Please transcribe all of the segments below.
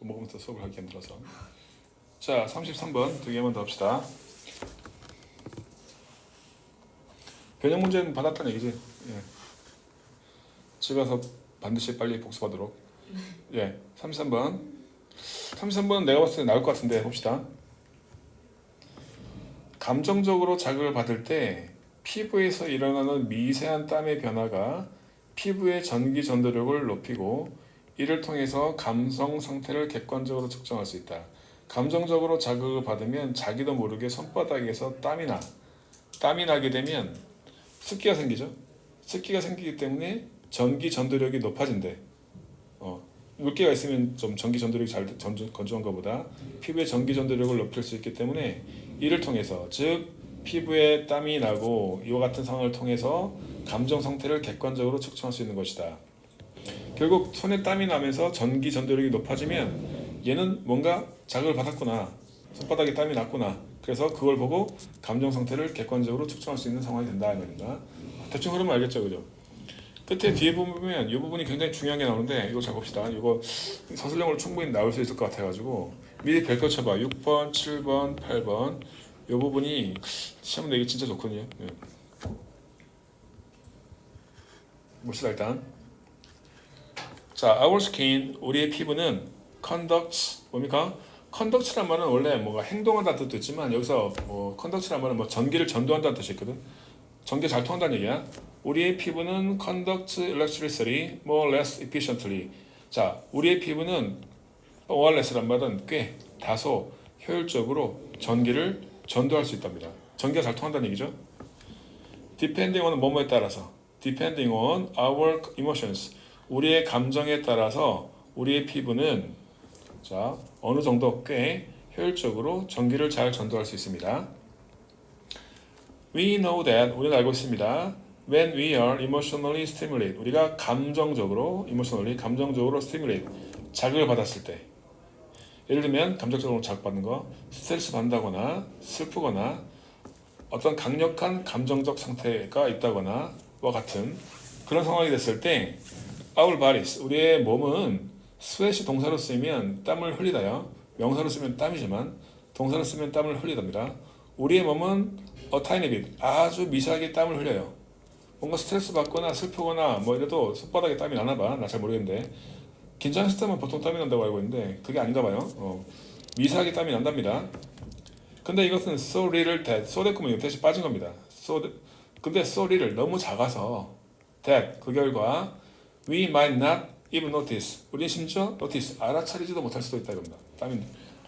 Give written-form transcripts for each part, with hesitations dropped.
그거 먹으면서 수업을 하기 힘들어서. 자, 33번 두 개만 더 합시다. 변형 문제는 받았다는 얘기지. 예. 집에서 반드시 빨리 복습하도록. 예, 33번. 33번은 내가 봤을 때 나올 것 같은데 봅시다. 감정적으로 자극을 받을 때 피부에서 일어나는 미세한 땀의 변화가 피부의 전기 전도력을 높이고 이를 통해서 감성 상태를 객관적으로 측정할 수 있다. 감정적으로 자극을 받으면 자기도 모르게 손바닥에서 땀이 나게 되면 습기가 생기죠. 습기가 생기기 때문에 전기 전도력이 높아진대. 물기가 있으면 좀 전기 전도력이 잘 건조한 것보다 피부의 전기 전도력을 높일 수 있기 때문에 이를 통해서, 즉 피부에 땀이 나고 이와 같은 상황을 통해서 감정 상태를 객관적으로 측정할 수 있는 것이다. 결국 손에 땀이 나면서 전기 전도력이 높아지면 얘는 뭔가 자극을 받았구나, 손바닥에 땀이 났구나, 그래서 그걸 보고 감정 상태를 객관적으로 측정할 수 있는 상황이 된다 이 말입니다. 대충 흐름을 알겠죠, 그죠? 끝에 뒤에 보면 이 부분이 굉장히 중요한 게 나오는데 이거 잘 봅시다. 이거 서술형으로 충분히 나올 수 있을 것 같아가지고 미리 별 거 쳐봐. 6번, 7번, 8번 이 부분이 시험 내기 진짜 좋거든요. 네. 봅시다 일단. 자, our skin, 우리의 피부는 conducts, 뭡니까? conduct란 말은 원래 뭐가 행동한다는 뜻도 있지만 여기서 conduct란 말은 뭐 전기를 전도한다는 뜻이 있거든. 전기 잘 통한다는 얘기야. 우리의 피부는 conducts electricity more less efficiently. 자, 우리의 피부는 more or less란 말은 꽤 다소 효율적으로 전기를 전도할 수 있답니다. 전기가 잘 통한다는 얘기죠. depending on 뭐뭐에 따라서, depending on our emotions, 우리의 감정에 따라서 우리의 피부는 자 어느 정도 꽤 효율적으로 전기를 잘 전도할 수 있습니다. We know that, 우리는 알고 있습니다. When we are emotionally stimulated, 우리가 감정적으로 stimulate, 자극을 받았을 때, 예를 들면 감정적으로 자극받는 거, 스트레스 받는다거나 슬프거나 어떤 강력한 감정적 상태가 있다거나 와 같은 그런 상황이 됐을 때 our bodies, 우리의 몸은 sweat이 동사로 쓰이면 땀을 흘리다요. 명사로 쓰면 땀이지만 동사로 쓰면 땀을 흘리답니다. 우리의 몸은 a tiny bit, 아주 미세하게 땀을 흘려요. 뭔가 스트레스 받거나 슬프거나 뭐 이래도 손바닥에 땀이 나나 봐. 나 잘 모르겠는데 긴장했을 때만 보통 땀이 난다고 알고 있는데 그게 아닌가 봐요. 미세하게 땀이 난답니다. 근데 이것은 so little that, so that 그러면 대신 빠진 겁니다. 근데 so little, 너무 작아서 that, 그 결과 we might not even notice, 우리는 심지어 notice, 알아차리지도 못할 수도 있다 이겁니다. 땀이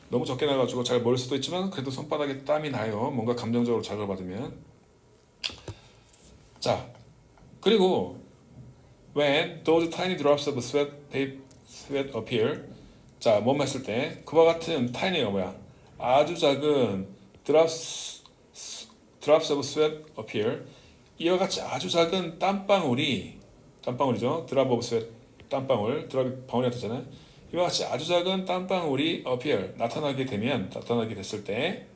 너무 적게 나가지고 잘 모를 수도 있지만 그래도 손바닥에 땀이 나요. 뭔가 감정적으로 자극을 받으면. 자, 그리고 when those tiny drops of sweat appear, 자, 뭐뭐 했을 때 그와 같은 tiny가 뭐야? 아주 작은 drops of sweat appear, 이와 같이 아주 작은 땀방울이죠. drop of sweat, 땀방울, 드랍이 방울이 나타나잖아요. 이와 같이 아주 작은 땀방울이 appear, 나타나게 됐을 때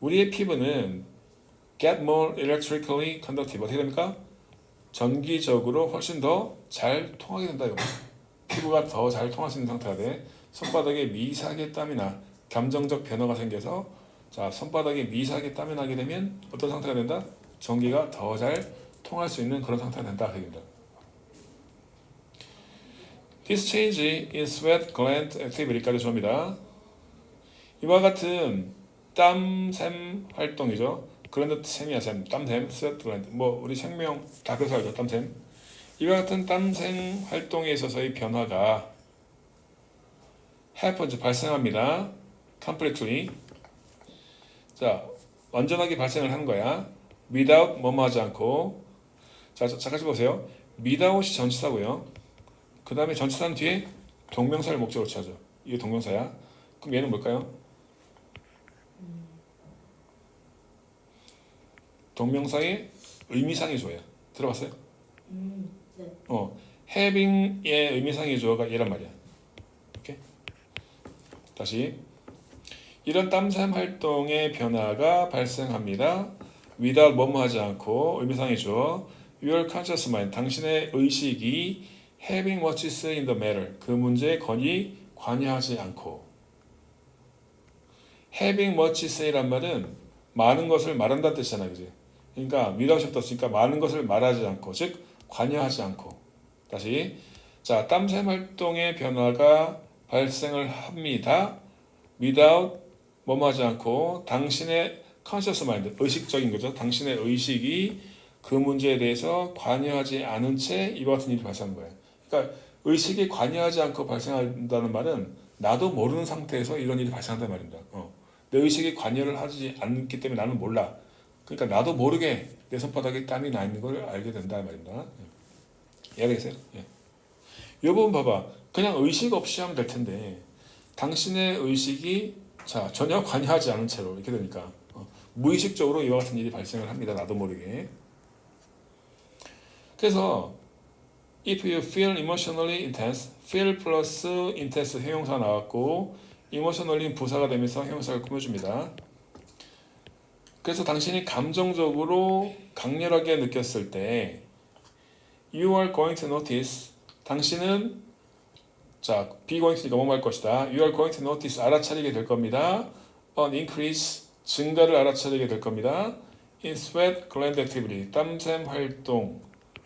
우리의 피부는 get more electrically conductive, 어떻게 됩니까? 전기적으로 훨씬 더 잘 통하게 된다 이거. 피부가 더 잘 통할 수 있는 상태가 돼. 손바닥에 미세하게 땀이 나, 감정적 변화가 생겨서 자 손바닥에 미세하게 땀이 나게 되면 어떤 상태가 된다? 전기가 더 잘 통할 수 있는 그런 상태가 된다 그 얘기입니다. This change in sweat gland activity까지 줍니다. 이와 같은 땀샘 활동이죠. 그랜드 샘이야 샘, 땀샘, sweat gland. 뭐 우리 생명 다 그래서 알죠, 땀샘. 이와 같은 땀샘 활동에 있어서의 변화가 happens, 발생합니다. completely. 자, 완전하게 발생을 하는 거야. without, 뭐뭐 하지 않고. 자, 같이 보세요. without이 전치사고요. 그 다음에 전치사는 뒤에 동명사를 목적으로 취하죠. 이게 동명사야. 그럼 얘는 뭘까요? 동명사의 의미상의 주어야. 들어봤어요? 네. having의 의미상의 주어가 얘란 말이야. 오케이? 다시. 이런 땀샘 활동의 변화가 발생합니다. without, 뭐뭐 하지 않고, 의미상의 주어. Your conscious mind, 당신의 의식이 having what is in the matter, 그 문제에 관여하지 않고. having much say란 말은 많은 것을 말한다는 뜻이잖아, 그지? 그러니까 without이 떴으니까 많은 것을 말하지 않고, 즉 관여하지 않고. 다시, 자, 땀샘 활동의 변화가 발생을 합니다. without 뭐뭐 하지 않고 당신의 conscious mind, 의식적인 거죠. 당신의 의식이 그 문제에 대해서 관여하지 않은 채 이와 같은 일이 발생하는 거예요. 그러니까 의식이 관여하지 않고 발생한다는 말은 나도 모르는 상태에서 이런 일이 발생한다는 말입니다. 내 의식이 관여를 하지 않기 때문에 나는 몰라. 그러니까 나도 모르게 내 손바닥에 땀이 나 있는 걸 알게 된다는 말입니다. 이해가 되세요? 예. 이 부분 봐봐. 그냥 의식 없이 하면 될 텐데 당신의 의식이 자 전혀 관여하지 않은 채로 이렇게 되니까 무의식적으로 이와 같은 일이 발생을 합니다. 나도 모르게. 그래서 if you feel emotionally intense, feel 플러스 intense 형용사 나왔고 emotionally 부사가 되면서 형용사를 꾸며줍니다. 그래서 당신이 감정적으로 강렬하게 느꼈을 때 you are going to notice 당신은 자 be going to니까 뭐뭐 할 것이다. you are going to notice 알아차리게 될 겁니다. an increase 증가를 알아차리게 될 겁니다. in sweat gland activity 땀샘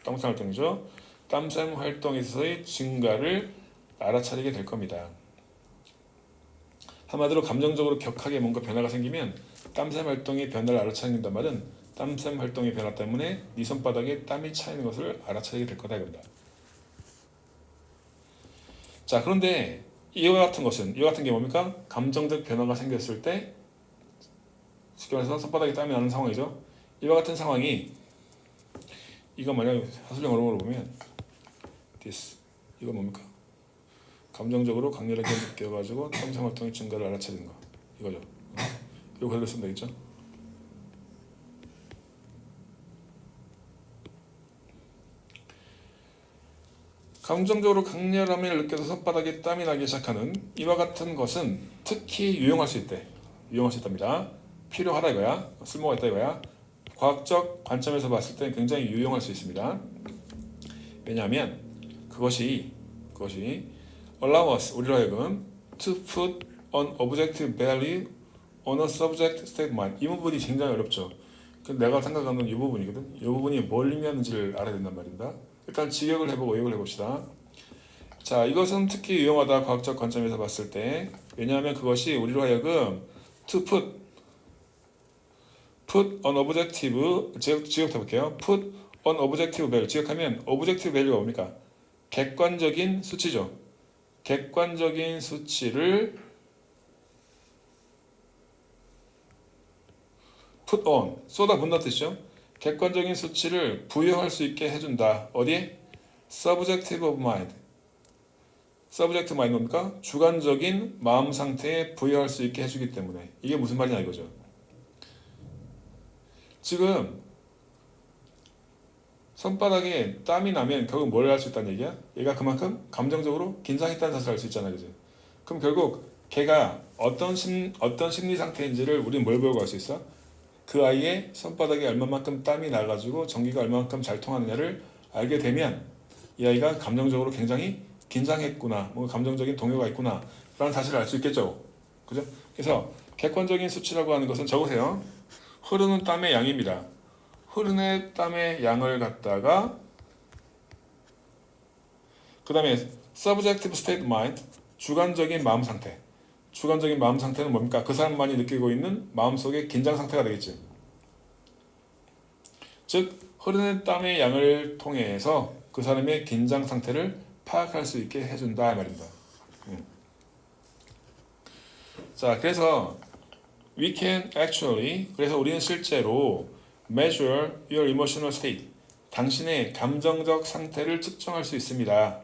활동이죠. 땀샘 활동에서의 증가를 알아차리게 될 겁니다. 한마디로 감정적으로 격하게 뭔가 변화가 생기면 땀샘 활동의 변화를 알아차린단 말은 땀샘 활동의 변화 때문에 네 손바닥에 땀이 차이는 것을 알아차리게 될 거다 이겁니다. 자 그런데 이와 같은 게 뭡니까? 감정적 변화가 생겼을 때 쉽게 말해서 손바닥에 땀이 나는 상황이죠. 이와 같은 상황이 이거 만약 하수령 어록으로 보면 this 이거 뭡니까? 감정적으로 강렬하게 느껴가지고 땀샘 활동의 증가를 알아차리는 거 이거죠. 이거 그대로 쓰면 되겠죠. 감정적으로 강렬함을 느껴서 손바닥에 땀이 나기 시작하는 이와 같은 것은 특히 유용할 수 있답니다. 필요하다 이거야. 쓸모가 있다 이거야. 과학적 관점에서 봤을 때 굉장히 유용할 수 있습니다. 왜냐하면 그것이 allow us 우리로 하여금 to put an objective value on a subject state of mind 이 부분이 굉장히 어렵죠. 내가 생각하는 이 부분이거든. 이 부분이 뭘 의미하는지를 알아야 된단 말입니다. 일단 직역을 해보고 의역을 해봅시다. 자, 이것은 특히 유용하다 과학적 관점에서 봤을 때 왜냐하면 그것이 우리로 하여금 to put an objective 직역 해볼게요. put an objective value 직역하면 objective value가 뭡니까? 객관적인 수치죠. 객관적인 수치를 put on 쏟아붓는 뜻이죠. 객관적인 수치를 부여할 수 있게 해준다. 어디에? subjective of mind. subjective mind 뭡니까? 주관적인 마음 상태에 부여할 수 있게 해주기 때문에 이게 무슨 말이냐 이거죠. 지금 손바닥에 땀이 나면 결국 뭘 할 수 있다는 얘기야? 얘가 그만큼 감정적으로 긴장했다는 사실을 알 수 있잖아요, 그죠? 그럼 결국 걔가 어떤 심리 상태인지를 우리는 뭘 보고 알 수 있어? 그 아이의 손바닥에 얼마만큼 땀이 나가지고 전기가 얼마만큼 잘 통하느냐를 알게 되면 이 아이가 감정적으로 굉장히 긴장했구나, 뭐 감정적인 동요가 있구나 라는 사실을 알 수 있겠죠, 그죠? 그래서 객관적인 수치라고 하는 것은 적으세요. 흐르는 땀의 양입니다. 흐르는 땀의 양을 갖다가 그 다음에 subjective state of mind 주관적인 마음 상태. 주관적인 마음 상태는 뭡니까? 그 사람만이 느끼고 있는 마음속의 긴장 상태가 되겠지. 즉 흐르는 땀의 양을 통해서 그 사람의 긴장 상태를 파악할 수 있게 해준다 이 말입니다. 자 그래서 we can actually 그래서 우리는 실제로 measure your emotional state 당신의 감정적 상태를 측정할 수 있습니다.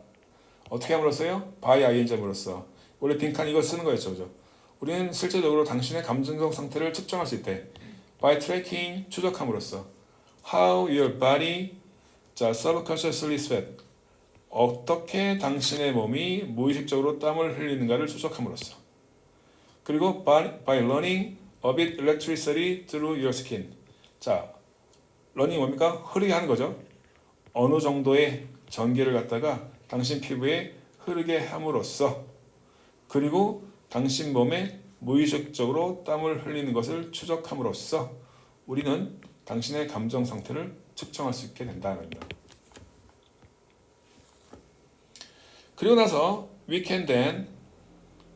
어떻게 함으로써요? by ing함으로써. 원래 빈칸 이거 쓰는 거였죠, 그죠? 우리는 실제적으로 당신의 감정적 상태를 측정할 수 있대. by tracking 추적함으로써. how your body 자 subconsciously sweat 어떻게 당신의 몸이 무의식적으로 땀을 흘리는가를 추적함으로써. 그리고 by learning a bit electricity through your skin. 자, 러닝 뭡니까? 흐르게 하는 거죠. 어느 정도의 전기를 갖다가 당신 피부에 흐르게 함으로써 그리고 당신 몸에 무의식적으로 땀을 흘리는 것을 추적함으로써 우리는 당신의 감정 상태를 측정할 수 있게 된다는 겁니다. 그리고 나서 we can then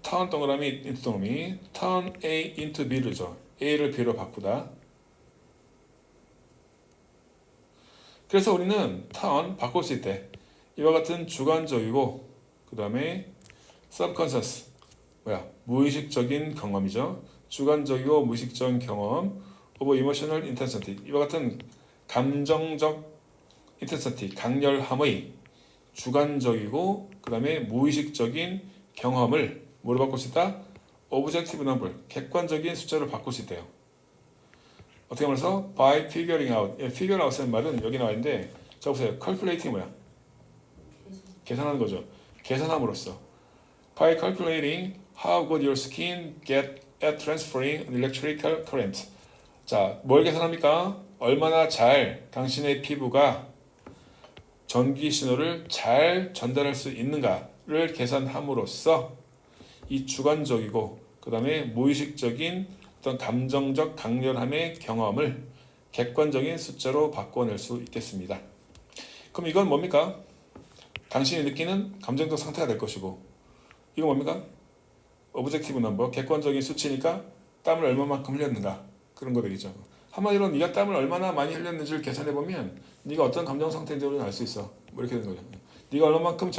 turn 동그라미 into 동그라미 turn A into B를죠. A를 B로 바꾸다. 그래서 우리는 turn 바꿀 수 있대. 이와 같은 주관적이고 그 다음에 subconscious 무의식적인 경험이죠. 주관적이고 무의식적인 경험 of emotional intensity 이와 같은 감정적 intensity 강렬함의 주관적이고 그 다음에 무의식적인 경험을 뭐로 바꿀 수 있다? objective number 객관적인 숫자로 바꿀 수 있대요. 어떻게 말해서 by figuring out figure out이라는 말은 여기 나와 있는데 자 보세요. calculating 뭐야? 계산하는 거죠. 계산함으로써 by calculating how good your skin get at transferring an electrical current 자, 뭘 계산합니까? 얼마나 잘 당신의 피부가 전기 신호를 잘 전달할 수 있는가를 계산함으로써 이 주관적이고 그 다음에 무의식적인 어떤 감정적 강렬함의 경험을 객관적인 숫자로 바꿔낼 수 있겠습니다. 그럼 이건 뭡니까? 당신이 느끼는 감정적 상태가 될 것이고 이건 뭡니까? 오브젝티브 넘버 객관적인 수치니까 땀을 얼마만큼 흘렸는가 그런 거 되겠죠. 한마디로 네가 땀을 얼마나 많이 흘렸는지를 계산해보면 네가 어떤 감정 상태인지 우리는 알 수 있어. 뭐 이렇게 되는 거죠. 네가 얼마만큼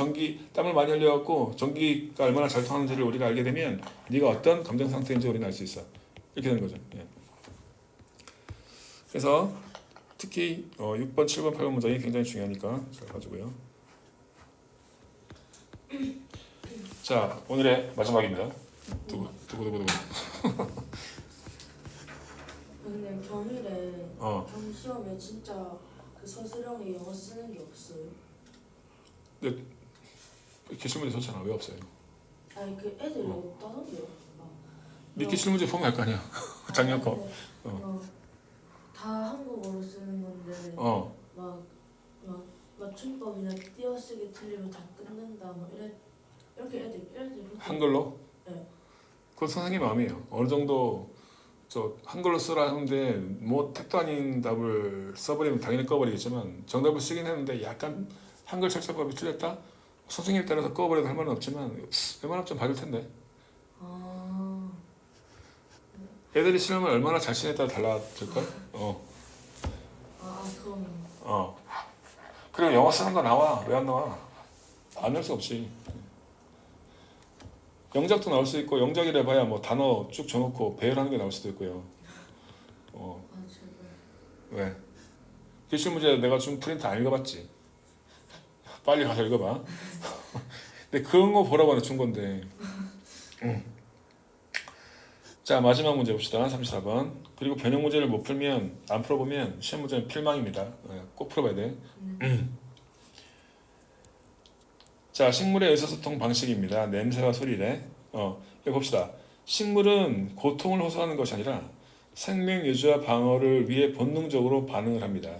땀을 많이 흘려갖고 전기가 얼마나 잘 통하는지를 우리가 알게 되면 네가 어떤 감정 상태인지 우리는 알 수 있어. 이렇게 되는 거죠. 예. 그래서 특히 6번, 7번, 8번 문장이 굉장히 중요하니까 잘 봐주고요. 자, 오늘의 마지막입니다. 두고. 근데 경일에 경 시험에 진짜 그 서술형에 영어 쓰는 게 없어요. 근데 기출문제 좋잖아. 왜 없어요? 아니 그 애들이 없다던데요. 네 기출문제 보면 알 거 아니야. 작년 거. 다 한국어로 쓰는 건데 막 맞춤법이나 띄어쓰기 틀리면 다 끊는다 뭐 이렇게 애들 한글로? 네. 그건 선생님 마음이에요. 어느 정도 저 한글로 쓰라 하는데 뭐 택도 아닌 답을 써버리면 당연히 꺼버리겠지만 정답을 쓰긴 했는데 약간 한글 철자법이 틀렸다? 선생님 따라서 꺼버려도 할 말은 없지만 웬만하면 좀 봐줄 텐데. 애들이 시험을 얼마나 잘 치냐에 따라 달라질걸? 그럼. 그리고 영어 쓰는 거 나와. 왜 안 나와? 안 낼 수 없지. 영작도 나올 수 있고 영작이라 봐야 뭐 단어 쭉 줘놓고 배열하는 게 나올 수도 있고요. 왜? 기출문제 내가 준 프린트 안 읽어봤지? 빨리 가서 읽어봐. 근데 그런 거 보라고 내가 준 건데. 자, 마지막 문제 봅시다. 34번. 그리고 변형 문제를 못 풀면 안 풀어보면 시험 문제는 필망입니다. 꼭 풀어봐야 돼. 자, 식물의 의사소통 방식입니다. 냄새와 소리래. 여기 봅시다. 식물은 고통을 호소하는 것이 아니라 생명 유지와 방어를 위해 본능적으로 반응을 합니다.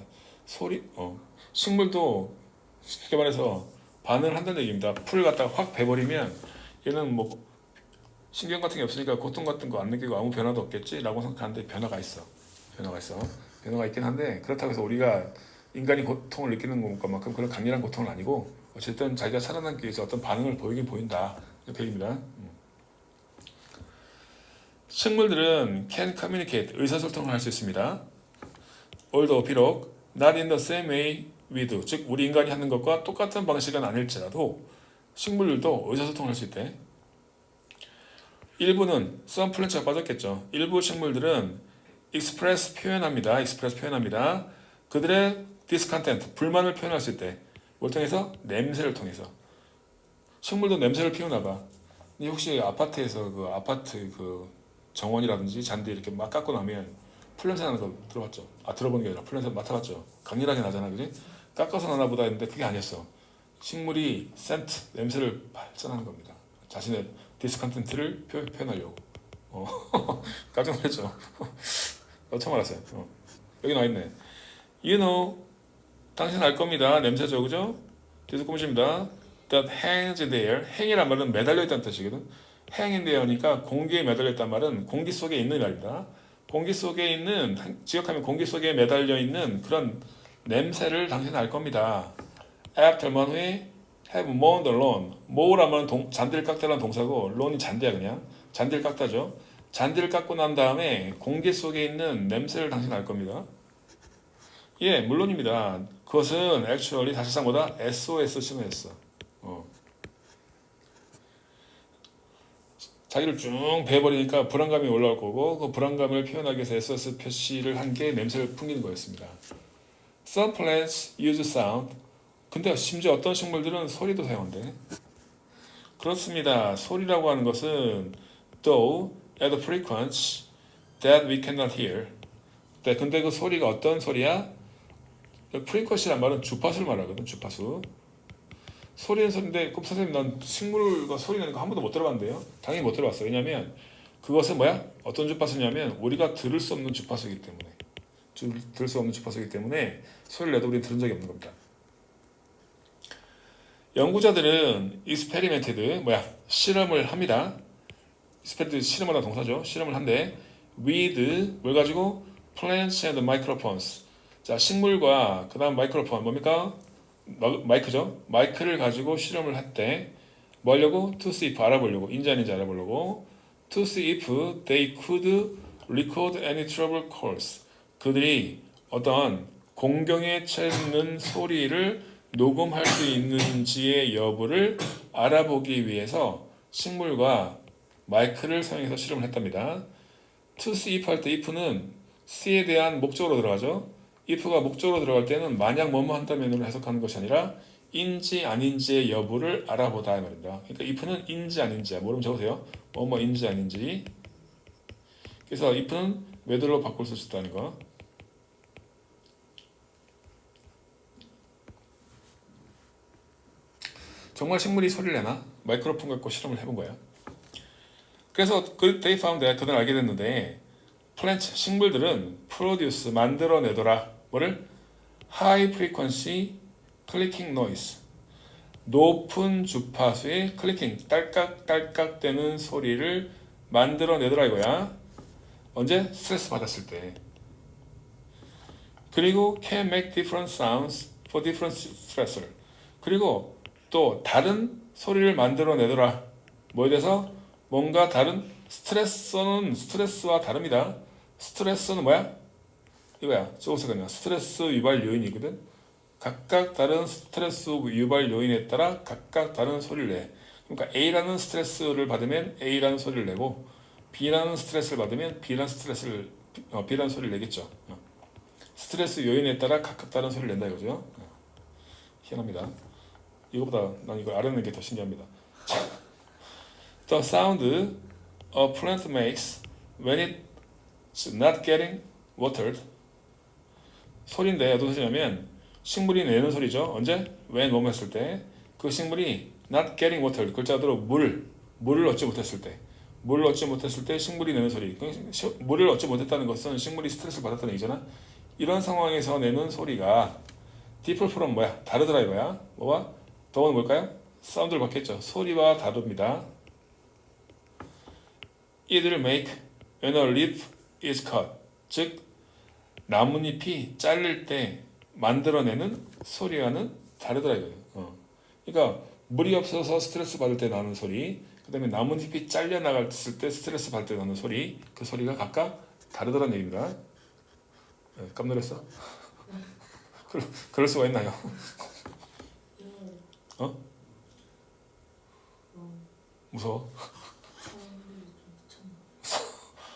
식물도 쉽게 말해서 반응을 한다는 얘기입니다. 풀을 갖다가 확 베버리면 얘는 뭐 신경 같은 게 없으니까 고통 같은 거 안 느끼고 아무 변화도 없겠지라고 생각하는데 변화가 있어. 변화가 있긴 한데 그렇다고 해서 우리가 인간이 고통을 느끼는 것만큼 그런 강렬한 고통은 아니고 어쨌든 자기가 살아남기 위해서 어떤 반응을 보이긴 보인다. 이렇게 얘기입니다. 식물들은 can communicate, 의사소통을 할 수 있습니다. although 비록 not in the same way we do, 즉 우리 인간이 하는 것과 똑같은 방식은 아닐지라도 식물들도 의사소통을 할 수 있대. 일부는 some plant가 빠졌겠죠. 일부 식물들은 express 표현합니다. 그들의 discontent, 불만을 표현할 수 있대. 뭘 통해서? 냄새를 통해서. 식물도 냄새를 피우나 봐. 근데 혹시 아파트에서 그 아파트 그 정원이라든지 잔디 이렇게 막 깎고 나면 풀냄새 나는 거 들어봤죠? 들어본 게 아니라 풀냄새 맡아봤죠? 강렬하게 나잖아, 그지? 깎아서 나나 보다 했는데 그게 아니었어. 식물이 센트, 냄새를 발산하는 겁니다. 자신의 디스컨텐트를 표현하려고. 깜짝 놀랐죠? 처음 알았어요. 여기 나와있네. You know, 당신 알 겁니다. 냄새죠, 그죠? 뒤에서 꾸미십니다. that hangs in the air. hang이란 말은 매달려 있다는 뜻이거든. hang in the air니까 공기에 매달려 있단 말은 공기 속에 있는 말입니다. 공기 속에 있는, 지역하면 공기 속에 매달려 있는 그런 냄새를 당신은 알 겁니다. After one we have mown the lawn. mow라면 잔디를 깎다라는 동사고 lawn이 잔디야 그냥. 잔디를 깎다죠. 잔디를 깎고 난 다음에 공기 속에 있는 냄새를 당신은 알 겁니다. 예, 물론입니다. 그것은 actually 사실상 뭐다? SOS 신호였어. 자기를 쭉 베어버리니까 불안감이 올라올 거고 그 불안감을 표현하기 위해서 SOS 표시를 한 게 냄새를 풍기는 거였습니다. Some plants use sound. 근데 심지어 어떤 식물들은 소리도 사용한대. 그렇습니다. 소리라고 하는 것은 though at a frequency that we cannot hear. 네, 근데 그 소리가 어떤 소리야? frequency란 말은 주파수를 말하거든. 주파수. 소리는 소리인데 꼭 선생님 난 식물과 소리 나는 거 한 번도 못 들어봤는데요. 당연히 못 들어봤어요. 왜냐하면 그것은 뭐야? 어떤 주파수냐면 우리가 들을 수 없는 주파수이기 때문에 들을 수 없는 주파수이기 때문에 소리를 내도 우리는 들은 적이 없는 겁니다. 연구자들은 experimented 실험을 합니다. experimented 실험을 하다 동사죠. 실험을 한대 with 뭘 가지고 plants and microphones. 자 식물과 그 다음 마이크로폰 뭡니까? 마이크죠. 마이크를 가지고 실험을 했대. 뭐 하려고? To see if 알아보려고. 인지 아닌지 알아보려고. To see if they could record any trouble calls. 그들이 어떤 공경에 처했는 소리를 녹음할 수 있는지의 여부를 알아보기 위해서 식물과 마이크를 사용해서 실험을 했답니다. To see if 할 때 if는 see에 대한 목적으로 들어가죠. if가 목적으로 들어갈 때는 만약 뭐뭐 한다면으로 해석하는 것이 아니라 인지 아닌지의 여부를 알아보다 이 말입니다. 그러니까 if는 인지 아닌지야. 모르면 적으세요. 뭐뭐인지 아닌지. 그래서 if는 whether로 바꿀 수 있다는 거. 정말 식물이 소리를 내나? 마이크로폰 갖고 실험을 해본 거야. 그래서 they found that 그들은 알게 됐는데 플랜트 식물들은 produce 만들어내더라. 뭐를? high frequency clicking noise. 높은 주파수의 클리킹 딸깍딸깍 되는 소리를 만들어내더라 이거야. 언제? 스트레스 받았을 때. 그리고 can make different sounds for different stressor. 그리고 또 다른 소리를 만들어내더라. 뭐에 대해서? 뭔가 다른 스트레스는 스트레스와 다릅니다. 스트레스는 뭐야? 이거야. 저거서 그냥 스트레스 유발 요인이거든. 각각 다른 스트레스 유발 요인에 따라 각각 다른 소리를 내. 그러니까 A라는 스트레스를 받으면 A라는 소리를 내고 B라는 스트레스를 받으면 B라는 소리를 내겠죠. 스트레스 요인에 따라 각각 다른 소리를 낸다 이거죠. 희한합니다. 이거보다 난 이걸 알아내는 게 더 신기합니다. The sound a plant makes when it's not getting watered. 소리인데 어떤 소리냐면 식물이 내는 소리죠. 언제? when 뭐뭐 했을 때. 그 식물이 not getting watered. 글자 그대로 물을 얻지 못했을 때. 물을 얻지 못했을 때 식물이 내는 소리. 물을 얻지 못했다는 것은 식물이 스트레스를 받았다는 얘기잖아. 이런 상황에서 내는 소리가 differ from 뭐야? 다르더라 이거야. 뭐와? 더는 뭘까요? 사운드를 받겠죠. 소리와 다릅니다. It'll make when a leaf is cut. 즉 나뭇잎이 잘릴 때 만들어내는 소리와는 다르더라 이거예요. 그러니까 물이 없어서 스트레스 받을 때 나는 소리, 그 다음에 나뭇잎이 잘려 나갔을 때 스트레스 받을 때 나는 소리, 그 소리가 각각 다르더라는 얘기입니다. 네, 깜놀했어? 그럴 수가 있나요? 무서워?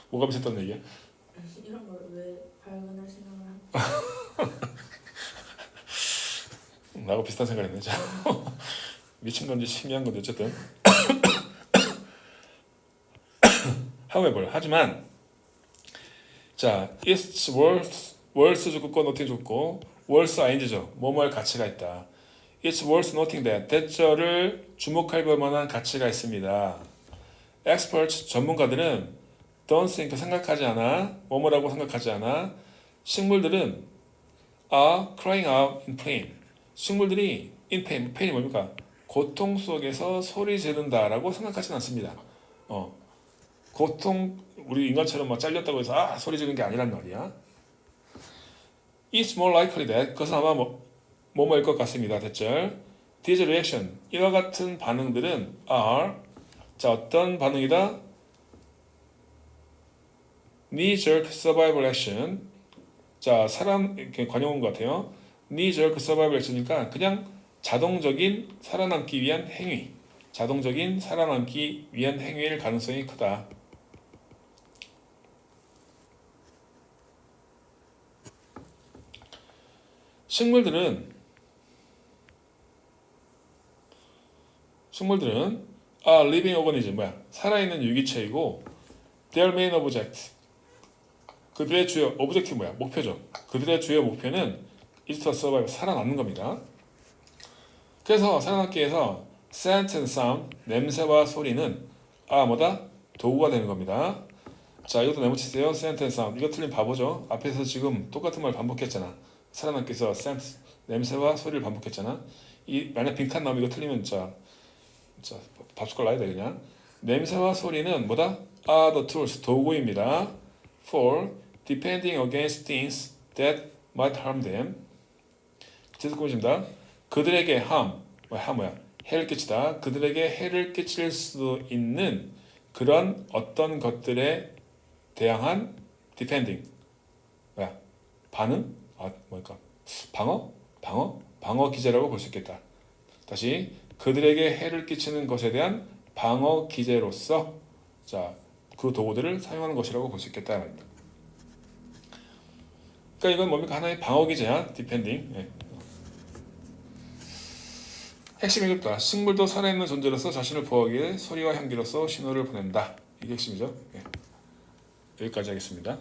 뭐가 미쳤다는 얘기야? 이런 걸 왜 발견할 생각을 한? 나하고 비슷한 생각을 했네. 미친 건지 신기한 건지 어쨌든. However, 하지만 자, it's worth 좋고 nothing 좋고 worth ing죠. 뭐뭐할 가치가 있다. It's worth noting that 대절을 주목할 만한 가치가 있습니다. Experts, 전문가들은 don't think, 생각하지 않아. 뭐뭐라고 생각하지 않아. 식물들은 are crying out in pain. 식물들이 in pain, pain이 뭡니까? 고통 속에서 소리 지른다라고 생각하지는 않습니다. 고통 우리 인간처럼 막 잘렸다고 해서 소리 지르는 게 아니란 말이야. It's more likely that 그것은 아마 뭐뭐일 것 같습니다. 대절 These reaction 이와 같은 반응들은 are 자 어떤 반응이다? knee-jerk survival action 자 사람 이렇게 관용어인 것 같아요. knee-jerk survival action이니까 그냥 자동적인 살아남기 위한 행위 자동적인 살아남기 위한 행위일 가능성이 크다. 식물들은 living organism 살아있는 유기체이고 their main object 그들의 주요 오브젝티브 목표죠. 그들의 주요 목표는 is to survive 살아남는 겁니다. 그래서 살아남기 위해서 scent and sound 냄새와 소리는 뭐다? 도구가 되는 겁니다. 자 이것도 메모치세요. scent and sound 이거 틀린 바보죠. 앞에서 지금 똑같은 말 반복했잖아. 살아남기 위해서 scent 냄새와 소리를 반복했잖아. 만약 빈칸 나오면 이거 틀리면 자 밥숟갈 놔야 돼 그냥. 냄새와 소리는 뭐다? are the tools 도구입니다. for defending against things that might harm them. 제습공입니다. 그들에게 해를 끼치다. 그들에게 해를 끼칠 수도 있는 그런 어떤 것들에 대항한 defending 반응? 방어 기제라고 볼 수 있겠다. 다시 그들에게 해를 끼치는 것에 대한 방어 기제로서 그 도구들을 사용하는 것이라고 볼 수 있겠다 말입니다. 그러니까 이건 뭡니까? 하나의 방어 기제야, 디펜딩. 핵심이 이겁니다. 식물도 살아있는 존재로서 자신을 보호하기 위해 소리와 향기로서 신호를 보낸다. 이게 핵심이죠. 여기까지 하겠습니다.